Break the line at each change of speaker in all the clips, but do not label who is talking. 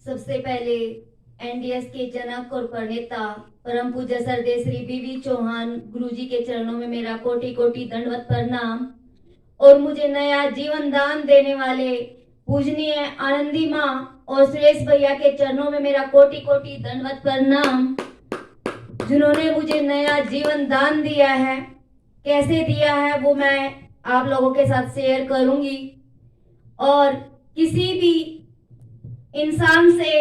सबसे पहले एनडीएस के जनक और प्रणेता परम पूज्य सरदेव श्री बीवी चौहान गुरुजी के चरणों में मेरा कोटि कोटि दंडवत प्रणाम। और मुझे नया जीवन दान देने वाले पूजनीय आनंदी माँ और सुरेश भैया के चरणों में मेरा कोटि कोटि दंडवत प्रणाम, जिन्होंने मुझे नया जीवन दान दिया है। कैसे दिया है वो मैं आप लोगों के साथ शेयर करूंगी। और किसी भी इंसान से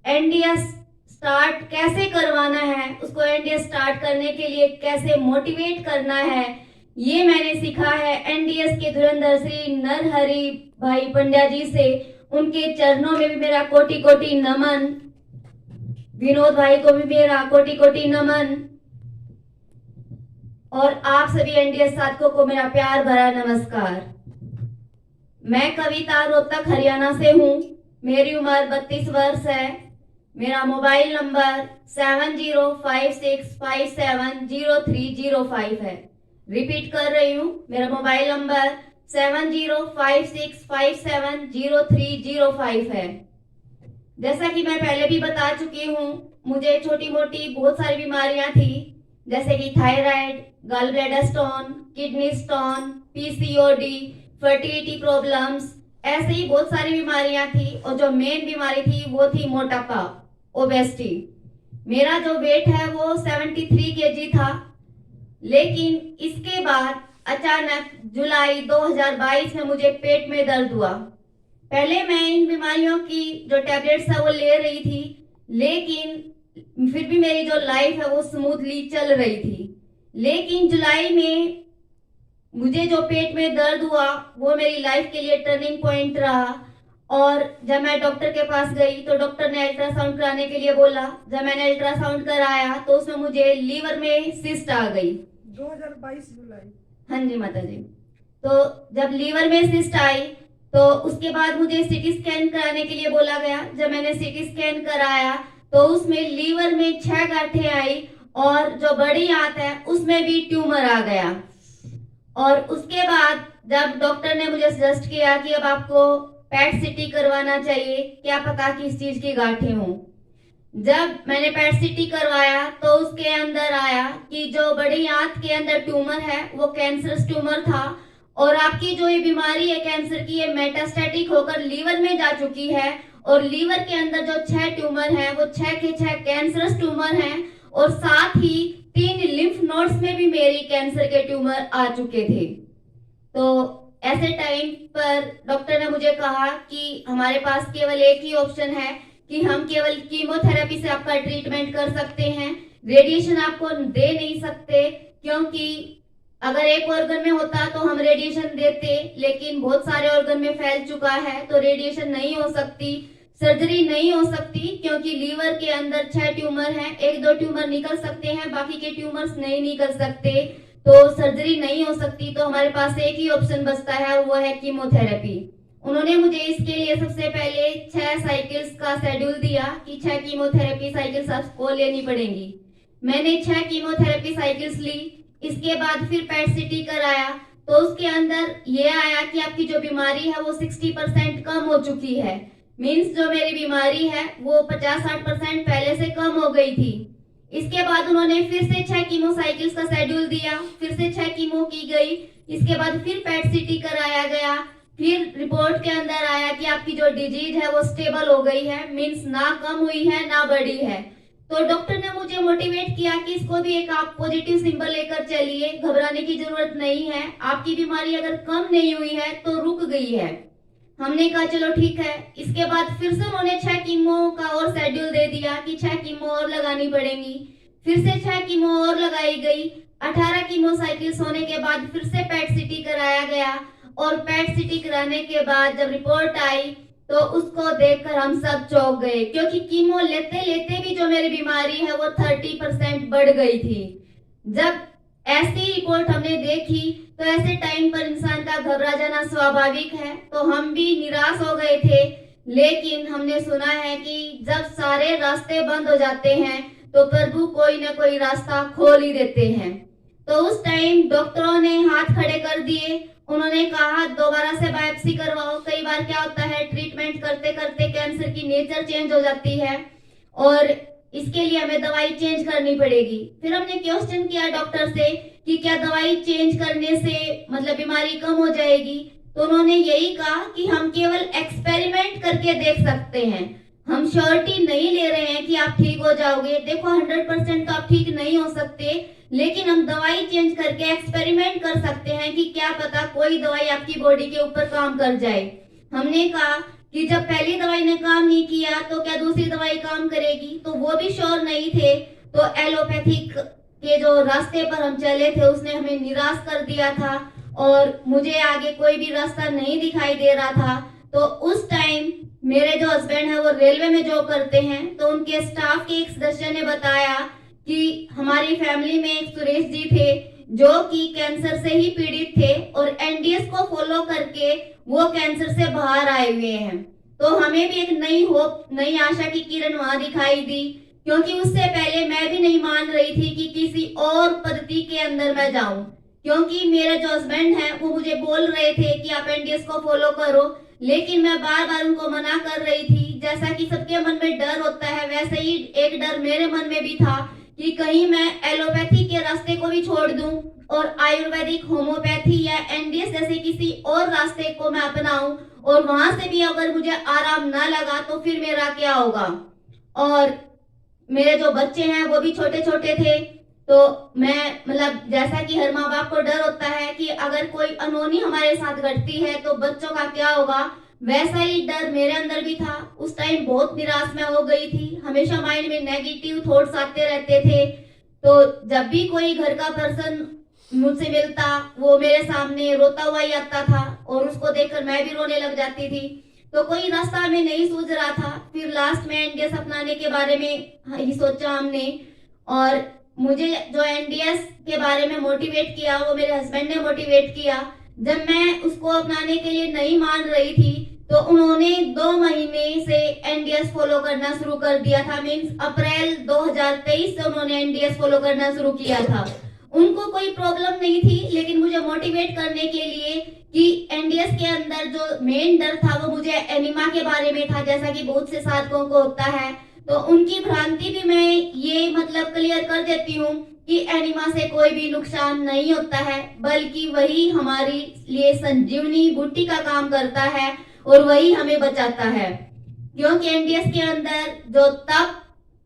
एनडीएस स्टार्ट कैसे करवाना है, उसको एनडीएस स्टार्ट करने के लिए कैसे मोटिवेट करना है, ये मैंने सीखा है एनडीएस के धुरंधर श्री नरहरि भाई पंड्या जी से। उनके चरणों में भी मेरा कोटि कोटि नमन। विनोद भाई को भी मेरा कोटि कोटि नमन। और आप सभी एनडीएस साथियों को मेरा प्यार भरा नमस्कार। मैं कविता रोहतक हरियाणा से हूँ। मेरी उम्र 32 वर्ष है। मेरा मोबाइल नंबर 7056570305 है। रिपीट कर रही हूँ, मेरा मोबाइल नंबर 7056570305 है। जैसा कि मैं पहले भी बता चुकी हूँ, मुझे छोटी मोटी बहुत सारी बीमारियां थी, जैसे कि thyroid, gall bladder stone, kidney stone, PCOD, fertility problems, ऐसे ही बहुत सारी बीमारियां थी। और जो मेन बीमारी थी वो थी मोटापा, ओबेसिटी। मेरा जो वेट है वो 73 केजी था। लेकिन इसके बाद अचानक जुलाई 2022 में मुझे पेट में दर्द हुआ। पहले मैं इन बीमारियों की जो टैबलेट्स है वो ले रही थी, लेकिन फिर भी मेरी जो लाइफ है वो स्मूथली चल रही थी। लेकिन जुलाई में मुझे जो पेट में दर्द हुआ वो मेरी लाइफ के लिए टर्निंग पॉइंट रहा। और जब मैं डॉक्टर के पास गई तो डॉक्टर ने अल्ट्रासाउंड कराने के लिए बोला। जब मैंने अल्ट्रासाउंड कराया तो उसमें मुझे लीवर में सिस्ट आ गई।
2022 जुलाई।
हाँ जी माता जी। तो जब लीवर में सिस्ट आई तो उसके बाद मुझे सीटी स्कैन कराने के लिए बोला गया। जब मैंने सीटी स्कैन कराया तो उसमें लीवर में 6 गांठें आई और जो बड़ी आंत है उसमें भी ट्यूमर आ गया। और उसके बाद जब डॉक्टर ने मुझे सजेस्ट किया कि अब आपको पैट सीटी करवाना चाहिए, क्या पता किस चीज की गांठें हों। जब मैंने पैट सीटी करवाया तो उसके अंदर आया कि जो बड़ी आंत के अंदर ट्यूमर है वो कैंसरस ट्यूमर था। और आपकी जो ये बीमारी है कैंसर की, ये मेटास्टैटिक होकर लीवर में जा चुकी है। और लीवर के अंदर जो 6 ट्यूमर है वो 6 के 6 कैंसरस ट्यूमर हैं। और साथ ही 3 लिम्फ नोड्स में भी मेरी कैंसर के ट्यूमर आ चुके थे। तो ऐसे टाइम पर डॉक्टर ने मुझे कहा कि हमारे पास केवल एक ही ऑप्शन है कि हम केवल कीमोथेरेपी से आपका ट्रीटमेंट कर सकते हैं, रेडिएशन आपको दे नहीं सकते। क्योंकि अगर एक ऑर्गन में होता तो हम रेडिएशन देते, लेकिन बहुत सारे ऑर्गन में फैल चुका है तो रेडिएशन नहीं हो सकती, सर्जरी नहीं हो सकती। क्योंकि लीवर के अंदर 6 ट्यूमर हैं, 1-2 ट्यूमर निकल सकते हैं, बाकी के ट्यूमर्स नहीं निकल सकते, तो सर्जरी नहीं हो सकती। तो हमारे पास एक ही ऑप्शन बचता है और वो है कीमोथेरेपी। उन्होंने मुझे इसके लिए सबसे पहले 6 साइकिल्स का शेड्यूल दिया कि 6 कीमोथेरेपी साइकिल्स आपको लेनी पड़ेंगी। मैंने 6 कीमोथेरेपी साइकिल्स ली। इसके बाद फिर पैट सीटी कराया तो उसके अंदर ये आया कि आपकी जो बीमारी है वो 60% कम हो चुकी है। मीन्स जो मेरी बीमारी है वो 50-60% पहले से कम हो गई थी। इसके बाद उन्होंने फिर से 6 कीमो साइकिल्स का शेड्यूल दिया, फिर से 6 कीमो की गई। इसके बाद फिर पैट सीटी कराया गया। फिर रिपोर्ट के अंदर आया कि आपकी जो डिजीज है वो स्टेबल हो गई है, मीन्स ना कम हुई है ना बढ़ी है। तो डॉक्टर ने मुझे मोटिवेट किया कि इसको भी एक आप पॉजिटिव सिंबल लेकर चलिए, घबराने की जरूरत नहीं है, आपकी बीमारी अगर कम नहीं हुई है तो रुक गई है। हमने कहा चलो ठीक है। इसके बाद फिर से उन्होंने 6 कीमो का और शेड्यूल दे दिया कि 6 कीमो और लगानी पड़ेंगी। फिर से 6 कीमो और लगाई गई। 18 कीमो साइकिल्स होने के बाद फिर से पैट सीटी कराया गया। और पैट सीटी कराने के बाद जब रिपोर्ट आई तो उसको देखकर हम सब चौंक गए, क्योंकि कीमो लेते लेते भी जो मेरी बीमारी है वो 30% बढ़ गई थी। जब ऐसी रिपोर्ट हमने देखी तो ऐसे टाइम पर इंसान का घबरा जाना स्वाभाविक है, तो हम भी निराश हो गए थे। लेकिन हमने सुना है कि जब सारे रास्ते बंद हो जाते हैं तो प्रभु कोई ना कोई रास्ता खोल ही देते हैं। तो उस टाइम डॉक्टरों ने हाथ खड़े कर दिए। उन्होंने कहा दोबारा से बायोप्सी करवाओ। कई बार क्या होता है, ट्रीटमेंट करते करते करते कैंसर की नेचर चेंज हो जाती है और इसके लिए हमें दवाई चेंज करनी पड़ेगी। फिर हमने क्वेश्चन किया डॉक्टर से कि क्या दवाई चेंज करने से मतलब बीमारी कम हो जाएगी, तो उन्होंने यही कहा कि हम केवल एक्सपेरिमेंट करके देख सकते हैं, हम श्योरिटी नहीं ले रहे हैं कि आप ठीक हो जाओगे। देखो 100% तो आप ठीक नहीं हो सकते, लेकिन हम दवाई चेंज करके एक्सपेरिमेंट कर सकते हैं कि क्या पता कोई दवाई आपकी बॉडी के ऊपर काम कर जाए। हमने कहा कि जब पहली दवाई ने काम नहीं किया तो क्या दूसरी दवाई काम करेगी, तो वो भी श्योर नहीं थे। तो एलोपैथिक के जो रास्ते पर हम चले थे उसने हमें निराश कर दिया था और मुझे आगे कोई भी रास्ता नहीं दिखाई दे रहा था। तो उस टाइम मेरे जो हस्बैंड है वो रेलवे में जॉब करते हैं, तो उनके स्टाफ के एक सदस्य ने बताया कि हमारी फैमिली में एक सुरेश जी थे जो कि कैंसर से ही पीड़ित थे और एनडीएस को फॉलो करके वो कैंसर से बाहर आए हुए हैं। तो हमें भी एक नई होप, नई आशा की किरण वहां दिखाई दी, क्योंकि उससे पहले मैं भी नहीं मान रही थी कि किसी और पद्धति के अंदर मैं जाऊं, क्योंकि मेरे जो हस्बैंड हैं वो मुझे बोल रहे थे कि आप एनडीएस को फॉलो करो, लेकिन मैं बार बार उनको मना कर रही थी। जैसा कि सबके मन में डर होता है वैसे ही एक डर मेरे मन में भी था कि कहीं मैं एलोपैथी के रास्ते को भी छोड़ दूं और आयुर्वेदिक, होम्योपैथी या एनडीएस जैसे किसी और रास्ते को मैं अपनाऊं और वहां से भी अगर मुझे आराम ना लगा तो फिर मेरा क्या होगा। और मेरे जो बच्चे हैं वो भी छोटे छोटे थे, तो मैं मतलब जैसा कि हर माँ बाप को डर होता है कि अगर कोई अनहोनी हमारे साथ घटती है तो बच्चों का क्या होगा, वैसा ही डर मेरे अंदर भी था। उस टाइम बहुत निराश मैं हो गई थी, हमेशा माइंड में नेगेटिव थॉट्स आते रहते थे। तो जब भी कोई घर का पर्सन मुझसे मिलता वो मेरे सामने रोता हुआ ही आता था और उसको देखकर मैं भी रोने लग जाती थी। तो कोई रास्ता हमें नहीं सूझ रहा था। फिर लास्ट में एनडीएस अपनाने के बारे में ही सोचा हमने, और मुझे जो एनडीएस के बारे में मोटिवेट किया वो मेरे हस्बैंड ने मोटिवेट किया। जब मैं उसको अपनाने के लिए नहीं मान रही थी तो उन्होंने 2 महीने से एनडीएस फॉलो करना शुरू कर दिया था। मींस अप्रैल 2023 से उन्होंने एनडीएस फॉलो करना शुरू किया था। उनको कोई प्रॉब्लम नहीं थी, लेकिन मुझे मोटिवेट करने के लिए कि एनडीएस के अंदर जो मेन डर था वो मुझे एनिमा के बारे में था, जैसा कि बहुत से साधकों को होता है। तो उनकी भ्रांति भी मैं ये मतलब क्लियर कर देती हूँ कि एनिमा से कोई भी नुकसान नहीं होता है, बल्कि वही हमारी लिए संजीवनी बूटी का काम करता है और वही हमें बचाता है। क्योंकि एनडीएस के अंदर जो तप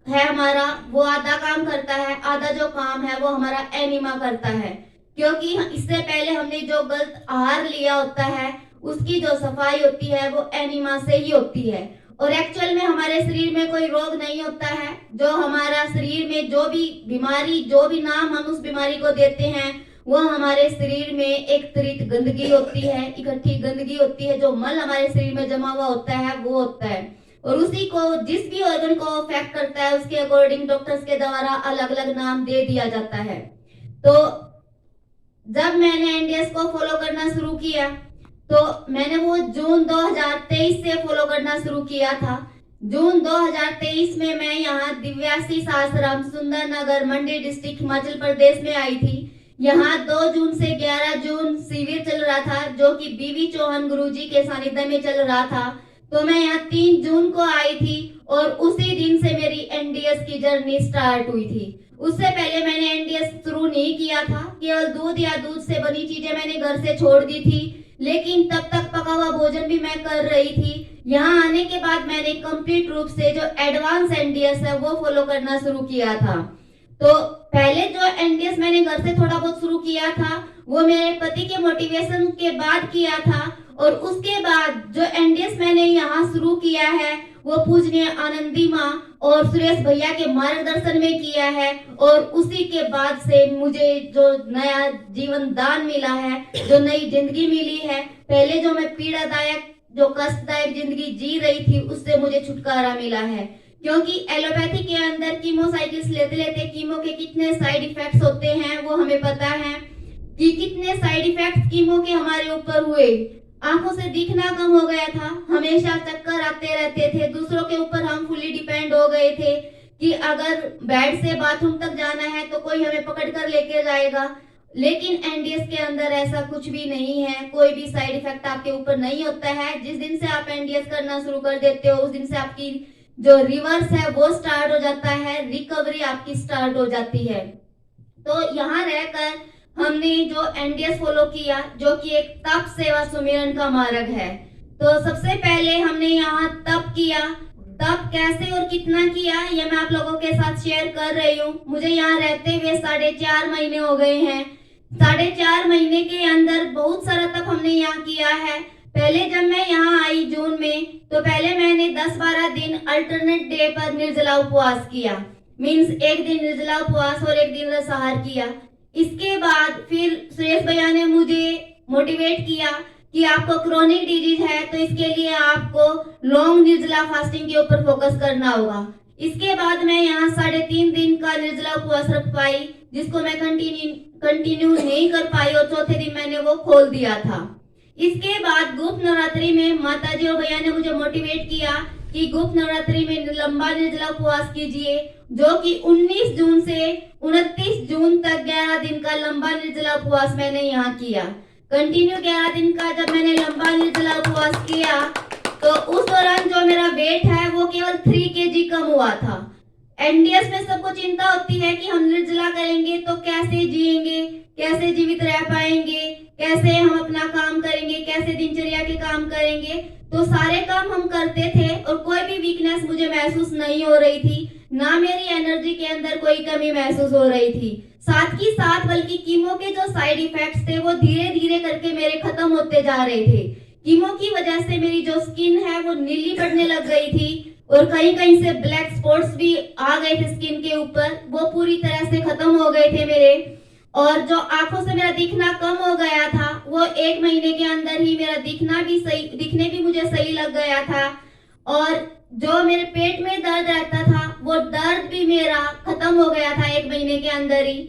है हमारा वो आधा काम करता है, आधा जो काम है वो हमारा एनिमा करता है। क्योंकि इससे पहले हमने जो गलत आहार लिया होता है उसकी जो सफाई होती है वो एनिमा से ही होती है। और एक्चुअल में हमारे शरीर में कोई रोग नहीं होता है। जो हमारा शरीर में जो भी बीमारी, जो भी नाम हम उस बीमारी को देते हैं वो हमारे शरीर में एक त्वरित गंदगी होती है, इकट्ठी गंदगी होती है। जो मल हमारे शरीर में जमा हुआ होता है वो होता है, और उसी को जिस भी ऑर्गन को अफेक्ट करता है उसके अकॉर्डिंग डॉक्टर्स के द्वारा अलग अलग नाम दे दिया जाता है। तो जब मैंने एनडीएस को फॉलो करना शुरू किया तो मैंने वो जून 2023 से फॉलो करना शुरू किया था। जून 2023 में मैं यहाँ दिव्यासी सासाराम सुंदर नगर मंडी डिस्ट्रिक्ट हिमाचल प्रदेश में आई थी। यहाँ 2 जून से 11 जून शिविर चल रहा था जो कि बीवी चौहान गुरुजी के सानिध्य में चल रहा था। तो मैं यहाँ 3 जून को आई थी और उसी दिन से मेरी एनडीएस की जर्नी स्टार्ट हुई थी। उससे पहले मैंने एनडीएस शुरू नहीं किया था, केवल दूध या दूध से बनी चीजें मैंने घर से छोड़ दी थी, लेकिन तब तक पका हुआ भोजन भी मैं कर रही थी। यहाँ आने के बाद मैंने कंप्लीट रूप से जो एडवांस एनडीएस है वो फॉलो करना शुरू किया था। तो पहले जो एनडीएस मैंने घर से थोड़ा बहुत शुरू किया था वो मेरे पति के मोटिवेशन के बाद किया था, और उसके बाद जो एनडीएस मैंने यहाँ शुरू किया है वो पूजनीय आनंदी माँ और सुरेश भैया के मार्गदर्शन में किया है। और उसी के बाद से मुझे जो नया जीवन दान मिला है, जो नई जिंदगी मिली है, पहले जो मैं पीड़ादायक जो कष्टदायक जिंदगी जी रही थी उससे मुझे छुटकारा मिला है। क्योंकि एलोपैथी के अंदर कीमोसाइकिल्स लेते लेते कीमो के कितने साइड इफेक्ट्स होते हैं वो हमें पता है कि कितने साइड इफेक्ट्स कीमो के हमारे ऊपर हुए। आंखों से दिखना कम हो गया था, हमेशा चक्कर आते रहते थे, दूसरों के ऊपर हम फुली डिपेंड हो गए थे कि अगर बेड से बाथरूम तक जाना है तो कोई हमें पकड़ कर लेके जाएगा। लेकिन एनडीएस के अंदर ऐसा कुछ भी नहीं है, कोई भी साइड इफेक्ट आपके ऊपर नहीं होता है। जिस दिन से आप एनडीएस करना शुरू कर देते हो उस दिन से आपकी जो रिवर्स है वो स्टार्ट हो जाता है, रिकवरी आपकी स्टार्ट हो जाती है। तो यहाँ रहकर हमने जो एनडीएस फॉलो किया, जो कि एक तप सेवा सुमिरन का मार्ग है। तो सबसे पहले हमने यहाँ तप किया। तप कैसे और कितना किया ये मैं आप लोगों के साथ शेयर कर रही हूँ। मुझे यहाँ रहते हुए 4.5 महीने हो गए हैं। 4.5 महीने के अंदर बहुत सारा तप हमने यहाँ किया है। पहले जब मैं यहाँ आई जून में, तो पहले मैंने 10-12 दिन अल्टरनेट डे पर निर्जला उपवास किया। मीन्स एक दिन निर्जला उपवास और एक दिन रसाहार किया। इसके बाद फिर सुरेश भैया ने मुझे मोटिवेट किया कि आपको क्रोनिक डिजीज है तो इसके लिए आपको लॉन्ग निर्जला फास्टिंग के ऊपर फोकस करना होगा। इसके बाद मैं यहाँ 3.5 दिन का निर्जला उपवास रख पाई, जिसको मैं कंटिन्यू नहीं कर पाई और चौथे दिन मैंने वो खोल दिया था। इसके बाद गुप्त नवरात्रि में माताजी और भैया ने मुझे मोटिवेट किया कि गुप्त नवरात्रि में लंबा निर्जला उपवास कीजिए, जो कि 19 जून से 29 जून तक 11 दिन का लंबा निर्जला उपवास मैंने यहाँ किया। कंटिन्यू 11 दिन का जब मैंने लंबा निर्जला उपवास किया तो उस दौरान जो मेरा वेट है वो केवल 3 kg कम हुआ था। एनडीएस में सबको चिंता होती है कि हम निर्जला करेंगे तो कैसे जिएंगे, कैसे जीवित रह पाएंगे, कैसे हम अपना काम करेंगे, कैसे दिनचर्या के काम करेंगे। तो सारे काम हम करते थे और कोई भी वीकनेस मुझे महसूस नहीं हो रही थी, ना मेरी एनर्जी के अंदर कोई कमी महसूस हो रही थी। साथ ही साथ बल्कि कीमो के जो साइड इफेक्ट्स थे वो धीरे धीरे करके मेरे खत्म होते जा रहे थे। कीमो की वजह से मेरी जो स्किन है वो नीली पड़ने लग गई थी और कहीं कहीं से ब्लैक स्पॉट्स भी आ गए थे स्किन के ऊपर, वो पूरी तरह से खत्म हो गए थे मेरे। और जो आंखों से मेरा दिखना कम हो गया था वो 1 महीने के अंदर ही मेरा दिखने भी मुझे सही लग गया था। और जो मेरे पेट में दर्द रहता था वो दर्द भी मेरा खत्म हो गया था 1 महीने के अंदर ही।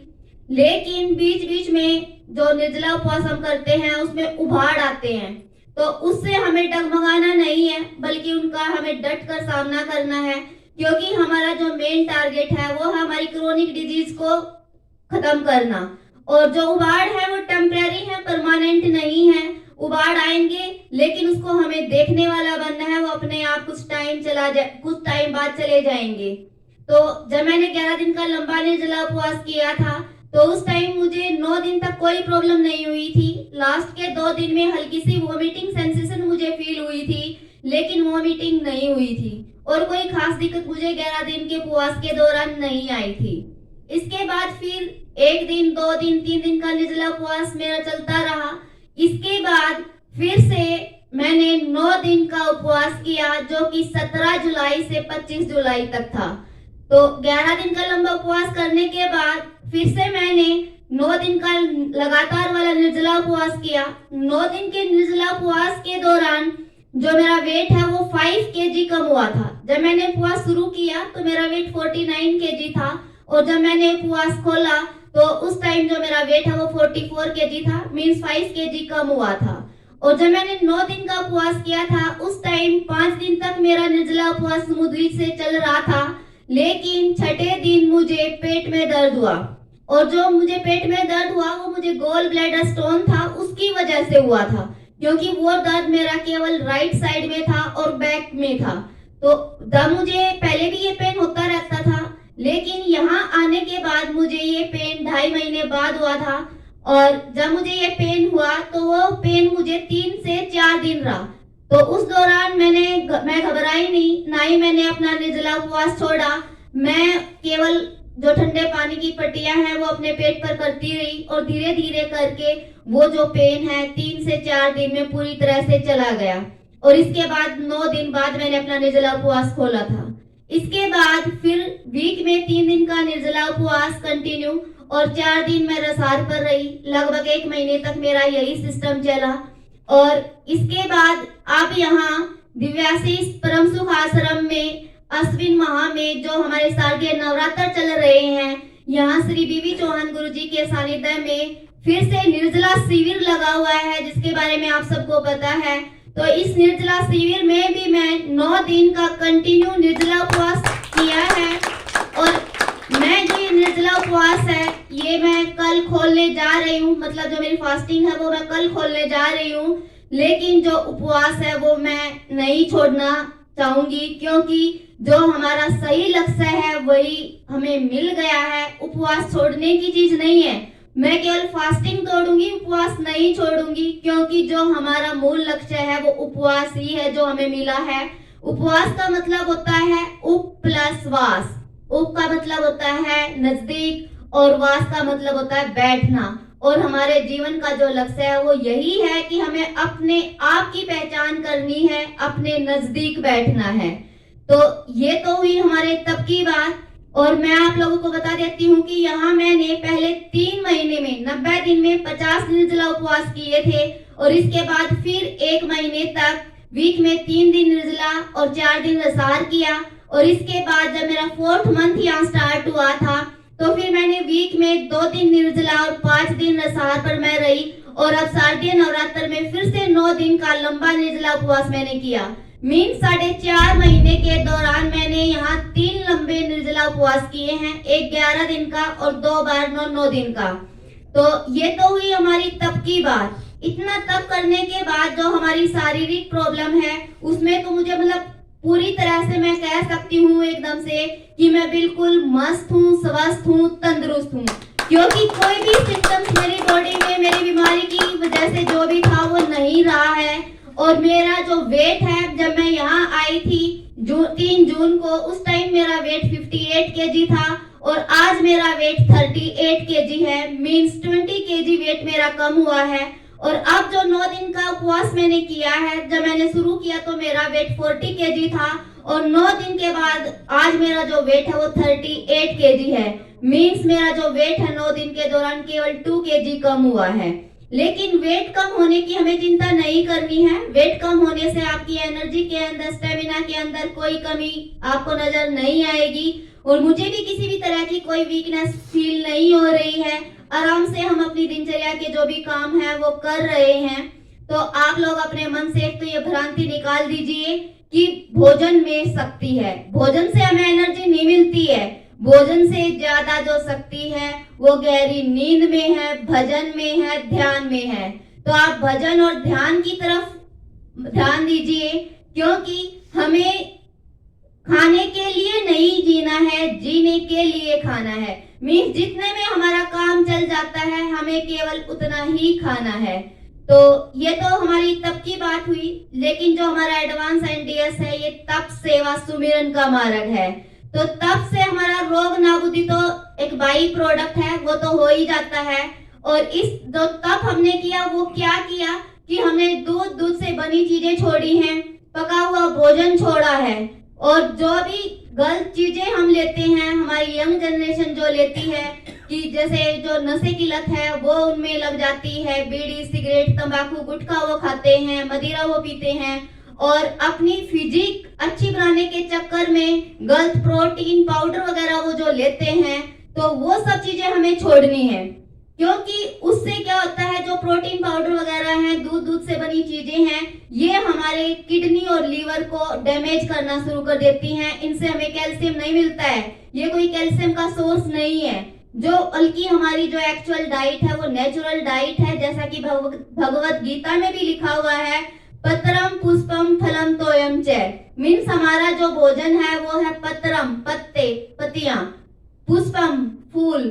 लेकिन बीच बीच में जो निर्जला उपवास हम करते हैं उसमें उभाड़ आते हैं, तो उससे हमें डगमगाना नहीं है बल्कि उनका हमें डट कर सामना करना है, क्योंकि हमारा जो मेन टारगेट है वो है हमारी क्रोनिक डिजीज को खत्म करना। और जो उबाड़ है वो टेम्परेरी है, परमानेंट नहीं है। उबाड़ आएंगे लेकिन उसको हमें देखने वाला बनना है, वो अपने आप कुछ टाइम बाद चले जाएंगे। तो जब मैंने 11 दिन का लंबा निर्जला उपवास किया था तो उस टाइम मुझे 9 दिन तक कोई प्रॉब्लम नहीं हुई थी। लास्ट के 2 दिन में हल्की सी वॉमिटिंग सेंसेशन मुझे फील हुई थी, लेकिन वॉमिटिंग नहीं हुई थी और कोई खास दिक्कत मुझे 11 दिन के उपवास के दौरान नहीं आई थी। इसके बाद फिर 1 दिन, 2 दिन, 3 दिन का निर्जला उपवास मेरा चलता रहा। इसके बाद फिर से मैंने 9 दिन का उपवास किया, जो कि 17 जुलाई से 25 जुलाई तक था। तो 11 दिन का लंबा उपवास करने के बाद फिर से मैंने 9 दिन का लगातार वाला निर्जला उपवास किया। 9 दिन के निर्जला उपवास के दौरान जो मेरा वेट है वो 5 kg कम हुआ था। जब मैंने उपवास शुरू किया तो मेरा वेट 49 kg था और जब मैंने उपवास खोला तो उस टाइम जो मेरा वेट है वो 44 kg था, मीन्स 5 kg कम हुआ था। और जब मैंने 9 दिन का उपवास किया था उस टाइम 5 दिन तक मेरा निर्जला उपवास स्मूथली से चल रहा था, लेकिन 6ठे दिन मुझे पेट में दर्द हुआ। और जो मुझे पेट में दर्द हुआ वो मुझे गोल ब्लैडर स्टोन था उसकी वजह से हुआ था, क्योंकि वो दर्द मेरा केवल राइट साइड में था और बैक में था। तो जब मुझे पहले भी ये पेन होता रहता था, लेकिन यहाँ आने के बाद मुझे ये पेन 2.5 महीने बाद हुआ था। और जब मुझे ये पेन हुआ तो वो पेन मुझे 3 से 4 दिन रहा। तो उस दौरान मैं घबराई नहीं, ना ही मैंने अपना निर्जला उपवास छोड़ा। मैं केवल जो ठंडे पानी की पट्टियां हैं वो अपने पेट पर करती रही और धीरे धीरे करके वो जो पेन है 3 से 4 दिन में पूरी तरह से चला गया। और इसके बाद 9 दिन बाद मैंने अपना निर्जला उपवास खोला था। इसके बाद फिर वीक में 3 दिन का निर्जला उपवास कंटिन्यू और 4 दिन मैं रसार पर रही। लगभग 1 महीने तक मेरा यही सिस्टम चला। और इसके बाद अब यहाँ दिव्याशीष परम सुख आश्रम में अश्विन माह में जो हमारे शारदीय नवरात्र चल रहे हैं, यहाँ श्री बीबी चौहान गुरुजी के सानिध्य में फिर से निर्जला शिविर लगा हुआ है, जिसके बारे में आप सबको पता है। तो इस निर्जला शिविर में भी मैं 9 दिन का कंटिन्यू निर्जला उपवास किया है। और मैं जो ये निर्जला उपवास है ये मैं कल खोलने जा रही हूँ, मतलब जो मेरी फास्टिंग है वो मैं कल खोलने जा रही हूँ। लेकिन जो उपवास है वो मैं नहीं छोड़ना चाहूंगी, क्योंकि जो हमारा सही लक्ष्य है वही हमें मिल गया है। उपवास छोड़ने की चीज नहीं है। मैं केवल फास्टिंग तोड़ूंगी, उपवास नहीं छोड़ूंगी, क्योंकि जो हमारा मूल लक्ष्य है वो उपवास ही है जो हमें मिला है। उपवास का मतलब होता है उप प्लस वास। उप का मतलब होता है नजदीक और वास का मतलब होता है बैठना। और हमारे जीवन का जो लक्ष्य है वो यही है कि हमें अपने आप की पहचान करनी है, अपने नजदीक बैठना है। तो ये तो हुई हमारे तब की बात। और मैं आप लोगों को बता देती हूँ कि यहाँ मैंने पहले 3 महीने में 90 दिन में 50 निर्जला उपवास किए थे, और इसके बाद फिर 1 महीने तक वीक में 3 दिन निर्जला और 4 दिन रसार किया। और इसके बाद जब मेरा 4th मंथ यहाँ स्टार्ट हुआ था तो फिर मैंने वीक में 2 दिन निर्जला और 5 दिन रसार पर मैं रही। और अब शारदीय नवरात्र में फिर से 9 दिन का लंबा निर्जला उपवास मैंने किया। मीन 4.5 महीने के दौरान मैंने यहाँ 3 लंबे निर्जला उपवास किए हैं, एक 11 दिन का और 2 बार 9 दिन का। तो ये तो हुई हमारी तब की बात। इतना तब करने के बाद जो हमारी शारीरिक प्रॉब्लम है उसमें तो मुझे मतलब पूरी तरह से मैं कह सकती हूँ एकदम से कि मैं बिल्कुल मस्त हूँ, स्वस्थ हूँ, तंदुरुस्त हूँ, क्योंकि कोई भी सिम्टम्स मेरी बॉडी में मेरी बीमारी की वजह से जो भी था वो नहीं रहा है। और मेरा जो वेट है, जब मैं यहाँ आई थी 3 जून को, उस टाइम मेरा वेट 58 केजी था और आज मेरा वेट 38 केजी है। मीन्स 20 केजी वेट मेरा कम हुआ है। और अब जो 9 दिन का उपवास मैंने किया है, जब मैंने शुरू किया तो मेरा वेट 40 केजी था और 9 दिन के बाद आज मेरा जो वेट है वो 38 केजी है। मीन्स मेरा जो वेट है 9 दिन के दौरान केवल 2 केजी कम हुआ है। लेकिन वेट कम होने की हमें चिंता नहीं करनी है। वेट कम होने से आपकी एनर्जी के अंदर, स्टेमिना के अंदर कोई कमी आपको नजर नहीं आएगी और मुझे भी किसी भी तरह की कोई वीकनेस फील नहीं हो रही है। आराम से हम अपनी दिनचर्या के जो भी काम है वो कर रहे हैं। तो आप लोग अपने मन से एक तो ये भ्रांति निकाल दीजिए कि भोजन में शक्ति है। भोजन से हमें एनर्जी नहीं मिलती है। भोजन से ज्यादा जो शक्ति है वो गहरी नींद में है, भजन में है, ध्यान में है। तो आप भजन और ध्यान की तरफ ध्यान दीजिए, क्योंकि हमें खाने के लिए नहीं जीना है, जीने के लिए खाना है। मीन्स जितने में हमारा काम चल जाता है हमें केवल उतना ही खाना है। तो ये तो हमारी तप की बात हुई। लेकिन जो हमारा एडवांस एनडीएस है ये तप सेवा सुमिरन का मार्ग है। तो तप से हमारा रोग नाबूदी तो एक बाई प्रोडक्ट है, वो तो हो ही जाता है। और इस जो तप हमने किया वो क्या किया कि हमने दूध से बनी चीजें छोड़ी हैं, पका हुआ भोजन छोड़ा है, और जो भी गलत चीजें हम लेते हैं, हमारी यंग जनरेशन जो लेती है कि जैसे जो नशे की लत है वो उनमें लग जाती है, बीड़ी, सिगरेट, तंबाकू, गुटखा वो खाते हैं, मदिरा वो पीते हैं, और अपनी फिजिक अच्छी बनाने के चक्कर में गलत प्रोटीन पाउडर वगैरह वो जो लेते हैं, तो वो सब चीजें हमें छोड़नी है। क्योंकि उससे क्या होता है, जो प्रोटीन पाउडर वगैरह हैं, दूध से बनी चीजें हैं, ये हमारे किडनी और लीवर को डैमेज करना शुरू कर देती हैं। इनसे हमें कैल्शियम नहीं मिलता है, ये कोई कैल्शियम का सोर्स नहीं है। जो बल्कि हमारी जो एक्चुअल डाइट है वो नेचुरल डाइट है, जैसा कि भगवत गीता में भी लिखा हुआ है, पत्रम पुष्पम फलम तोयम च। मीन्स हमारा जो भोजन है वो है पत्रम पत्ते, पत्तियां, पुष्पम फूल,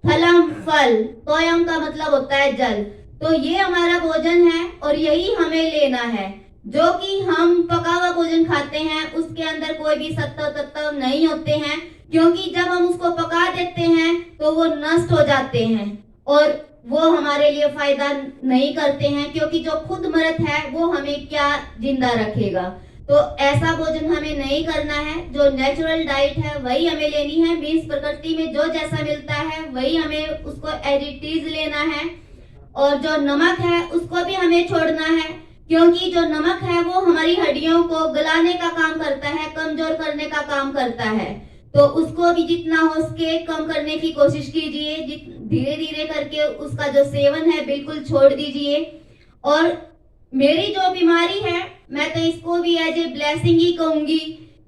फलम फल, तोयम का मतलब होता है जल। तो ये हमारा भोजन है और यही हमें लेना है। जो कि हम पका हुआ भोजन खाते हैं उसके अंदर कोई भी सत्व तत्व नहीं होते हैं, क्योंकि जब हम उसको पका देते हैं तो वो नष्ट हो जाते हैं और वो हमारे लिए फायदा नहीं करते हैं, क्योंकि जो खुद मृत है वो हमें क्या जिंदा रखेगा। तो ऐसा भोजन हमें नहीं करना है। जो नेचुरल डाइट है वही हमें लेनी है। मीन्स प्रकृति में जो जैसा मिलता है वही हमें उसको एज इट इज लेना है। और जो नमक है उसको भी हमें छोड़ना है, क्योंकि जो नमक है वो हमारी हड्डियों को गलाने का काम करता है, कमजोर करने का काम करता है। तो उसको भी जितना हो सके कम करने की कोशिश कीजिए। धीरे धीरे करके उसका जो सेवन है बिल्कुल छोड़ दीजिए। और मेरी जो बीमारी है मैं तो इसको भी एज ए ब्लेसिंग ही कहूंगी,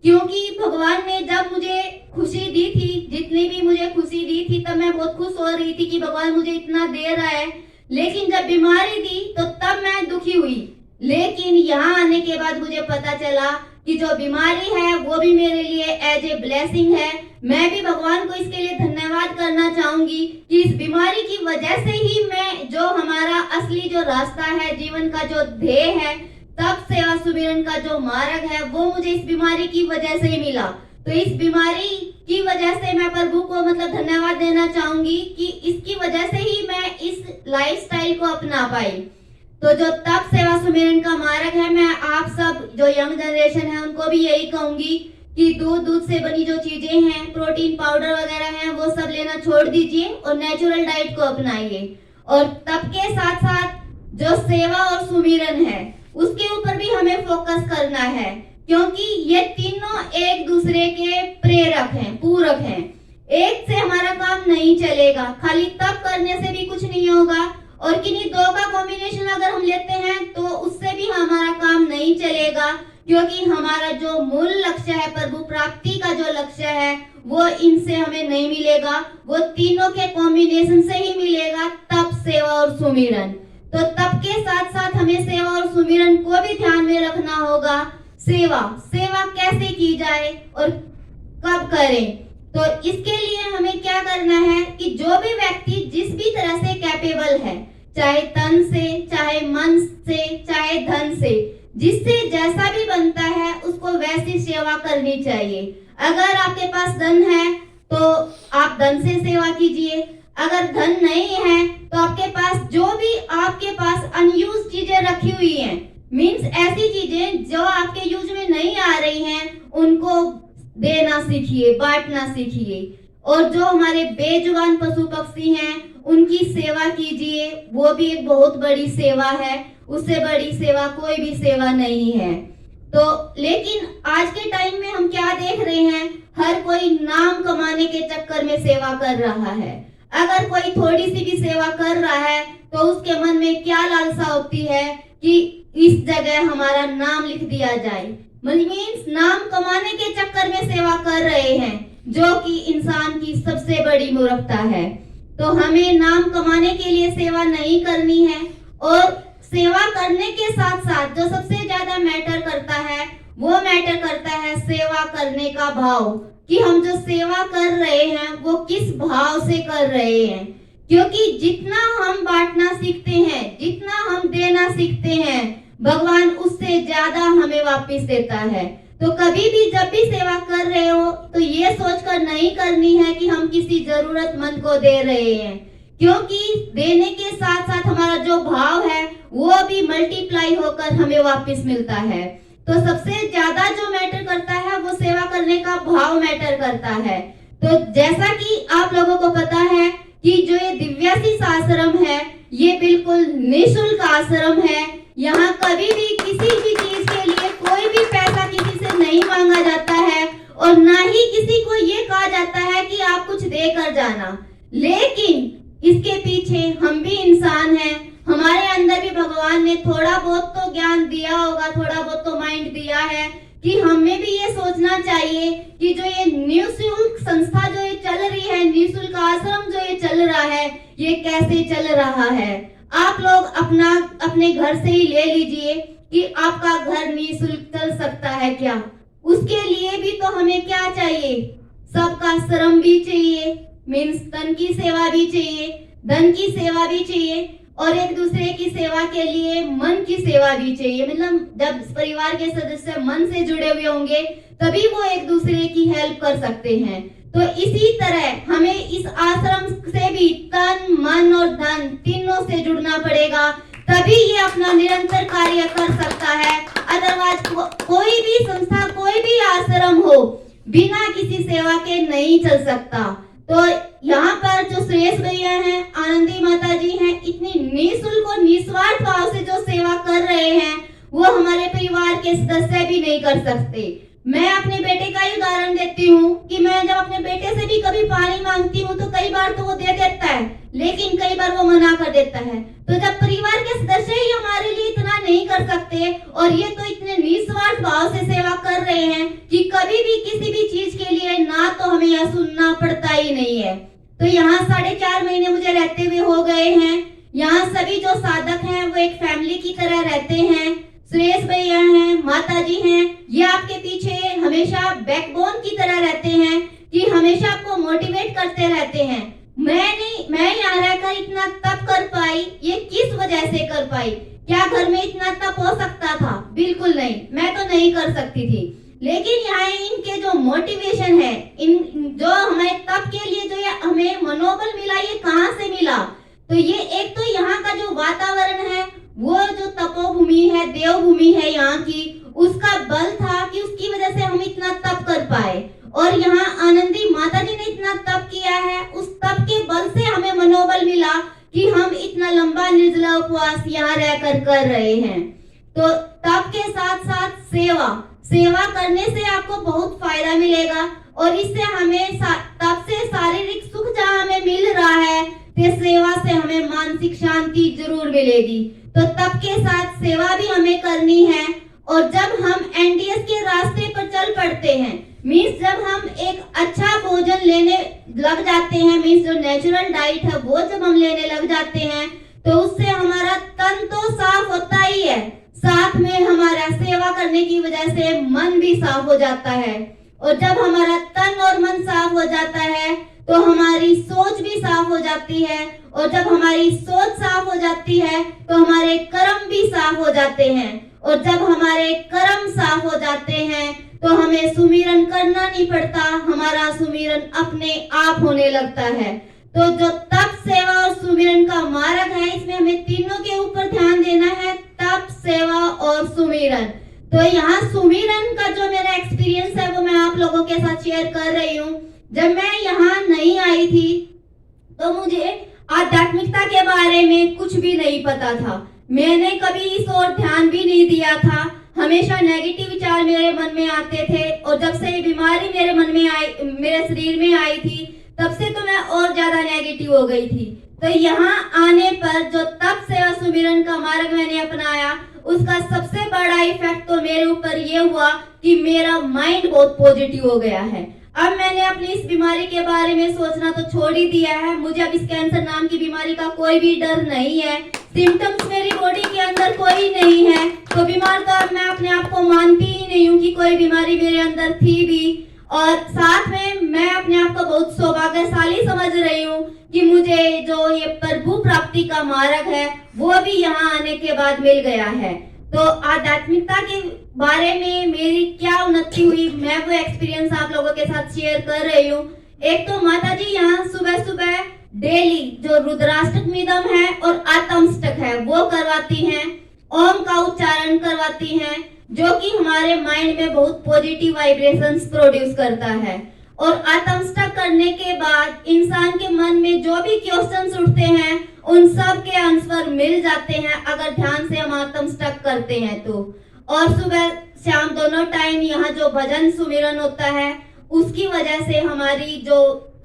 क्योंकि भगवान ने जब मुझे खुशी दी थी, जितनी भी मुझे खुशी दी थी, तब मैं बहुत खुश हो रही थी कि भगवान मुझे इतना दे रहा है। लेकिन जब बीमारी दी तो तब मैं दुखी हुई। लेकिन यहाँ आने के बाद मुझे पता चला कि जो बीमारी है वो भी मेरे लिए एज ए ब्लेसिंग है। मैं भी भगवान को इसके लिए धन्यवाद करना चाहूंगी कि इस बीमारी की वजह से ही मैं जो हमारा असली जो रास्ता है, जीवन का जो ध्येय है, तप सेवा सुमिरन का जो मार्ग है, वो मुझे इस बीमारी की वजह से ही मिला। तो इस बीमारी की वजह से मैं प्रभु को धन्यवाद देना चाहूंगी कि इसकी वजह से ही मैं इस लाइफस्टाइल को अपना पाई। तो जो तप सेवा सुमिरन का मार्ग है, मैं आप सब जो यंग जनरेशन है उनको भी यही कहूंगी कि दूध से बनी जो चीजें हैं, प्रोटीन पाउडर वगैरह हैं, वो सब लेना छोड़ दीजिए और नेचुरल डाइट को अपनाइए। और तप के साथ साथ जो सेवा और सुमिरन है उसके ऊपर भी हमें फोकस करना है, क्योंकि ये तीनों एक दूसरे के प्रेरक हैं, पूरक हैं। एक से हमारा काम नहीं चलेगा, खाली तप करने से भी कुछ नहीं होगा, और किन्हीं दो का कॉम्बिनेशन अगर हम लेते हैं तो उससे भी हमारा काम नहीं चलेगा, क्योंकि हमारा जो मूल लक्ष्य है, प्रभु प्राप्ति का जो लक्ष्य है, वो इनसे हमें नहीं मिलेगा, वो तीनों के कॉम्बिनेशन से ही मिलेगा, तप सेवा और सुमिरन। तो तप के साथ साथ हमें सेवा और सुमिरन को भी ध्यान में रखना होगा। सेवा कैसे की जाए और कब करें, तो इसके लिए हमें क्या करना है कि जो भी व्यक्ति जिस भी तरह से कैपेबल है, चाहे तन से, चाहे मन से, चाहे धन से, जिससे जैसा भी बनता है उसको वैसी सेवा करनी चाहिए। अगर आपके पास धन है तो आप धन से सेवा कीजिए, अगर धन नहीं है तो आपके पास जो भी आपके पास अनयूज चीजें रखी हुई हैं, मीन्स ऐसी चीजें जो आपके यूज में नहीं आ रही हैं, उनको देना सीखिए, बांटना सीखिए। और जो हमारे बेजुबान पशु पक्षी हैं उनकी सेवा कीजिए, वो भी एक बहुत बड़ी सेवा है, उससे बड़ी सेवा कोई भी सेवा नहीं है। तो लेकिन आज के टाइम में हम क्या देख रहे हैं, हर कोई नाम कमाने के चक्कर में सेवा कर रहा है। अगर कोई थोड़ी सी भी सेवा कर रहा है तो उसके मन में क्या लालसा होती है कि इस जगह हमारा नाम लिख दिया जाए, मीन्स नाम कमाने के चक्कर में सेवा कर रहे हैं, जो कि इंसान की सबसे बड़ी मूर्खता है। तो हमें नाम कमाने के लिए सेवा नहीं करनी है, और सेवा करने के साथ साथ जो सबसे ज्यादा मैटर करता है वो मैटर करता है सेवा करने का भाव, कि हम जो सेवा कर रहे हैं वो किस भाव से कर रहे हैं। क्योंकि जितना हम बांटना सीखते हैं, जितना हम देना सीखते हैं, भगवान उससे ज्यादा हमें वापस देता है। तो कभी भी जब भी सेवा कर रहे हो तो ये सोचकर नहीं करनी है कि हम किसी जरूरतमंद को दे रहे हैं, क्योंकि देने के साथ साथ हमारा जो भाव है वो भी मल्टीप्लाई होकर हमें वापस मिलता है। तो सबसे ज्यादा जो मैटर करता है वो सेवा करने का भाव मैटर करता है। तो जैसा कि आप लोगों को पता है कि जो ये दिव्याशीष आश्रम है ये बिल्कुल निःशुल्क आश्रम है। यहाँ कभी भी किसी भी चीज के लिए कोई भी पैसा किसी से नहीं मांगा जाता है, और ना ही किसी को ये कहा जाता है कि आप कुछ देकर जाना। लेकिन इसके पीछे हम भी इंसान हैं, हमारे अंदर भी भगवान ने थोड़ा बहुत तो ज्ञान दिया होगा, थोड़ा बहुत तो माइंड दिया है कि हमें भी ये सोचना चाहिए कि जो ये निःशुल्क संस्था जो ये चल रही है, निःशुल्क आश्रम जो ये चल रहा है, ये कैसे चल रहा है। आप लोग अपने घर से ही ले लीजिए कि आपका घर निःशुल्क चल सकता है क्या। उसके लिए भी तो हमें क्या चाहिए, सबका श्रम भी चाहिए, मीन्स तन की सेवा भी चाहिए, धन की सेवा भी चाहिए, और एक दूसरे की सेवा के लिए मन की सेवा भी चाहिए। मतलब जब परिवार के सदस्य मन से जुड़े हुए होंगे तभी वो एक दूसरे की हेल्प कर सकते हैं। तो इसी तरह हमें इस आश्रम से भी तन, मन और धन तीनों से जुड़ना पड़ेगा, तभी ये अपना निरंतर कार्य कर सकता है। अदरवाइज कोई भी संस्था, कोई भी आश्रम हो, बिना किसी सेवा के नहीं चल सकता। तो यहाँ पर जो श्रेष्ठ भैया हैं, आनंदी माता जी हैं, इतनी निःशुल्क और निस्वार्थ भाव से जो सेवा कर रहे हैं वो हमारे परिवार के सदस्य भी नहीं कर सकते। मैं अपने बेटे का ही उदाहरण देती हूँ कि मैं जब अपने बेटे से भी कभी पानी मांगती हूँ तो कई बार तो वो दे देता है, लेकिन कई बार वो मना कर देता है। तो जब परिवार के सदस्य ही हमारे लिए इतना नहीं कर सकते और ये तो इतने निस्वार्थ भाव से सेवा कर रहे हैं कि कभी भी किसी भी चीज के लिए ना तो हमें यह सुनना पड़ता ही नहीं है। तो यहाँ 4.5 महीने मुझे रहते हुए हो गए हैं। यहाँ सभी जो साधक हैं वो एक फैमिली की तरह रहते हैं। सुरेश भैया हैं, माता जी हैं, ये आपके पीछे हमेशा बैकबोन की तरह रहते हैं कि हमेशा आपको मोटिवेट करते रहते हैं। मैं यहाँ रहकर इतना तप कर पाई, ये किस वजह से कर पाई? क्या घर में इतना तप हो सकता था? बिल्कुल नहीं, मैं तो नहीं कर सकती थी। लेकिन यहाँ इनके जो मोटिवेशन है, इन जो हमारे तप के लिए जो ये हमें मनोबल मिला, ये कहाँ से मिला? तो ये एक तो यहाँ का जो वातावरण है, वो जो तपोभूमि है, देवभूमि है यहाँ की, उसका बल था कि उसकी वजह से हम इतना तप कर पाए। और यहाँ आनंदी माता जी ने इतना तप किया है, उस तप के बल से हमें मनोबल मिला कि हम इतना लंबा निर्जला उपवास यहाँ रहकर कर रहे हैं। तो तप के साथ साथ सेवा करने से आपको बहुत फायदा मिलेगा और इससे हमें तप से शारीरिक सुख जहाँ हमें मिल रहा है, तो सेवा से हमें मानसिक शांति जरूर मिलेगी। तो तप के साथ सेवा भी हमें करनी है। और जब हम एनडीएस के रास्ते पर चल पड़ते हैं, मीन्स जब हम एक अच्छा भोजन लेने लग जाते हैं, मीन्स जो नेचुरल डाइट है वो जब हम लेने लग जाते हैं, तो उससे हमारा तन तो साफ होता ही है, साथ में हमारा सेवा करने की वजह से मन भी साफ हो जाता है। और जब हमारा तन और मन साफ हो जाता है तो हमारी सोच भी साफ हो जाती है, और जब हमारी सोच साफ हो जाती है तो हमारे कर्म भी साफ हो जाते हैं, और जब हमारे कर्म साफ हो जाते हैं तो हमें सुमिरन करना नहीं पड़ता, हमारा सुमिरन अपने आप होने लगता है। तो जो तप, सेवा और सुमिरन का मार्ग है, इसमें हमें तीनों के ऊपर ध्यान देना है, तप, सेवा और सुमिरन। तो यहाँ सुमिरन का जो मेरा एक्सपीरियंस है वो मैं आप लोगों के साथ शेयर कर रही हूँ। जब मैं यहाँ नहीं आई थी तो मुझे आध्यात्मिकता के बारे में कुछ भी नहीं पता था। मैंने कभी इस ओर ध्यान भी नहीं दिया था। हमेशा नेगेटिव विचार मेरे मन में आते थे, और जब से ये बीमारी मेरे मन में आई, मेरे शरीर में आई थी, तब से तो मैं और ज्यादा नेगेटिव हो गई थी। तो यहाँ आने पर जो तप, सेवा, सुमिरन का मार्ग मैंने अपनाया, उसका सबसे बड़ा इफेक्ट तो मेरे ऊपर ये हुआ कि मेरा माइंड बहुत पॉजिटिव हो गया है। अब मैंने अपनी इस बीमारी के बारे में सोचना तो छोड़ ही दिया है। मुझे अब इस कैंसर नाम की बीमारी का कोई भी डर नहीं है। सिम्टम्स मेरी बॉडी के अंदर कोई नहीं है, तो बीमार तो अब मैं अपने आप को मानती ही नहीं हूँ कि कोई बीमारी मेरे अंदर थी भी। और साथ में मैं अपने आप को बहुत सौभाग्यशाली समझ रही हूँ कि मुझे जो ये प्रभु प्राप्ति का मार्ग है वो भी यहाँ आने के बाद मिल गया है। तो आध्यात्मिकता के बारे में मेरी क्या उन्नति हुई, मैं वो एक्सपीरियंस आप लोगों के साथ शेयर कर रही हूँ। एक तो माता जी यहाँ सुबह सुबह डेली जो रुद्राष्टकमिदम है और आत्मष्टक है वो करवाती हैं, ओम का उच्चारण करवाती हैं, जो कि हमारे माइंड में बहुत पॉजिटिव वाइब्रेशंस प्रोड्यूस करता है। और आत्मष्टक करने के बाद इंसान के मन में जो भी क्वेश्चंस उठते हैं उन सब के आंसर मिल जाते हैं अगर ध्यान से हम आत्मष्टक करते हैं तो। और सुबह शाम दोनों टाइम यहाँ जो भजन सुमिरन होता है उसकी वजह से हमारी जो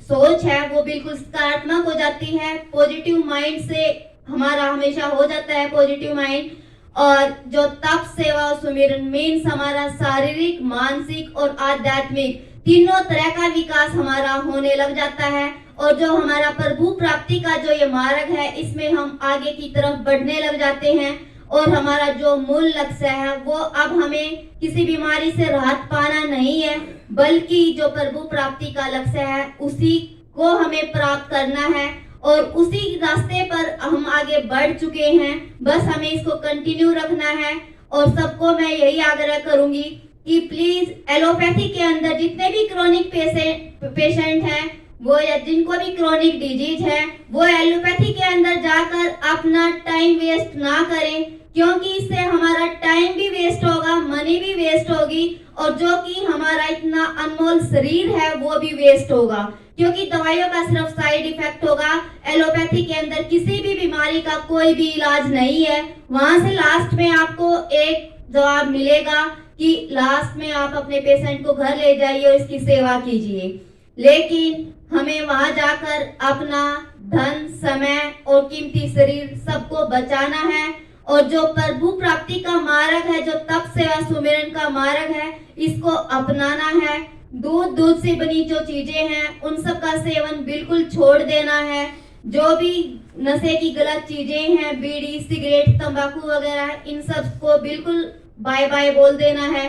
सोच है वो बिल्कुल सकारात्मक हो जाती है, पॉजिटिव माइंड से हमारा हमेशा हो जाता है पॉजिटिव माइंड। और जो तप, सेवा और सुमिरन मीन्स हमारा शारीरिक, मानसिक और आध्यात्मिक तीनों तरह का विकास हमारा होने लग जाता है। और जो हमारा प्रभु प्राप्ति का जो ये मार्ग है इसमें हम आगे की तरफ बढ़ने लग जाते हैं। और हमारा जो मूल लक्ष्य है वो अब हमें किसी बीमारी से राहत पाना नहीं है, बल्कि जो प्रभु प्राप्ति का लक्ष्य है उसी को हमें प्राप्त करना है। और उसी रास्ते पर हम आगे बढ़ चुके हैं, बस हमें इसको कंटिन्यू रखना है। और सबको मैं यही आग्रह करूंगी कि प्लीज एलोपैथी के अंदर जितने भी क्रोनिक पेशेंट हैं वो या जिनको भी क्रोनिक डिजीज है वो एलोपैथी के अंदर जाकर अपना टाइम वेस्ट ना करें, क्योंकि इससे हमारा टाइम भी वेस्ट होगा, मनी भी वेस्ट होगी, और जो कि हमारा इतना अनमोल शरीर है वो भी वेस्ट होगा, क्योंकि दवाइयों का सिर्फ साइड इफेक्ट होगा। एलोपैथी के अंदर किसी भी बीमारी का कोई भी इलाज नहीं है। वहां से लास्ट में आपको एक जवाब मिलेगा कि लास्ट में आप अपने पेशेंट को घर ले जाइए और इसकी सेवा कीजिए, लेकिन हमें वहां जाकर अपना धन, समय और कीमती शरीर सबको बचाना है। और जो प्रभु प्राप्ति का मार्ग है, जो तप सेवा सुमिरन का मार्ग है, इसको अपनाना है। दूध से बनी जो चीजें हैं उन सब का सेवन बिल्कुल छोड़ देना है। जो भी नशे की गलत चीजें हैं, बीड़ी, सिगरेट, तंबाकू वगैरह, इन सब को बिल्कुल बाय बाय बोल देना है।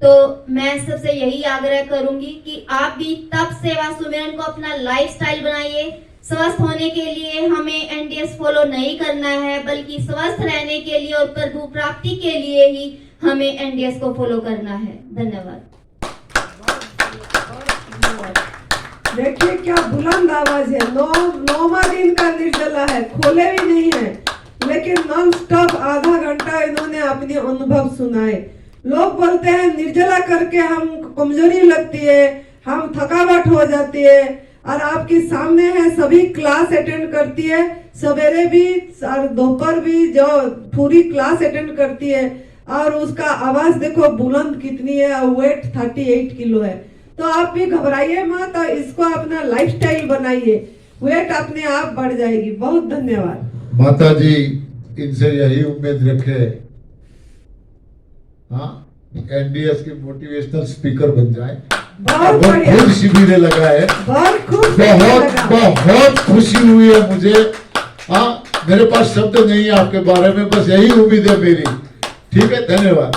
तो मैं सबसे यही आग्रह करूंगी कि आप भी तप सेवा सुमिरन को अपना लाइफस्टाइल बनाइए। स्वस्थ होने के लिए हमें एनडीएस फॉलो नहीं करना है, बल्कि स्वस्थ रहने के लिए और प्रभु प्राप्ति के लिए ही हमें एनडीएस को फॉलो करना है। धन्यवाद।
देखिए क्या बुलंद आवाज है। 9वां दिन का निर्जला है, खोले भी नहीं है, लेकिन नॉन स्टॉप आधा घंटा इन्होंने अपने अनुभव सुनाए। लोग बोलते हैं निर्जला करके हम कमजोरी लगती है, हम थकावट हो जाती है, और आपके सामने है सभी क्लास अटेंड करती है, सवेरे भी और दोपहर भी जो पूरी क्लास अटेंड करती है, और उसका आवाज देखो बुलंद कितनी है, और वेट 38 किलो है। तो आप भी घबराइए मत और इसको अपना लाइफस्टाइल बनाइए, वेट अपने आप बढ़ जाएगी। बहुत धन्यवाद।
माता जी इनसे यही उम्मीद रखे, हाँ, एनडीएस के मोटिवेशनल स्पीकर बन जाए।
बहुत बढ़िया,
खूब शिविरें लगाए, बहुत खुशी हुई है मुझे। हाँ, मेरे पास शब्द नहीं है आपके बारे में, बस यही उम्मीद है मेरी। ठीक है, धन्यवाद।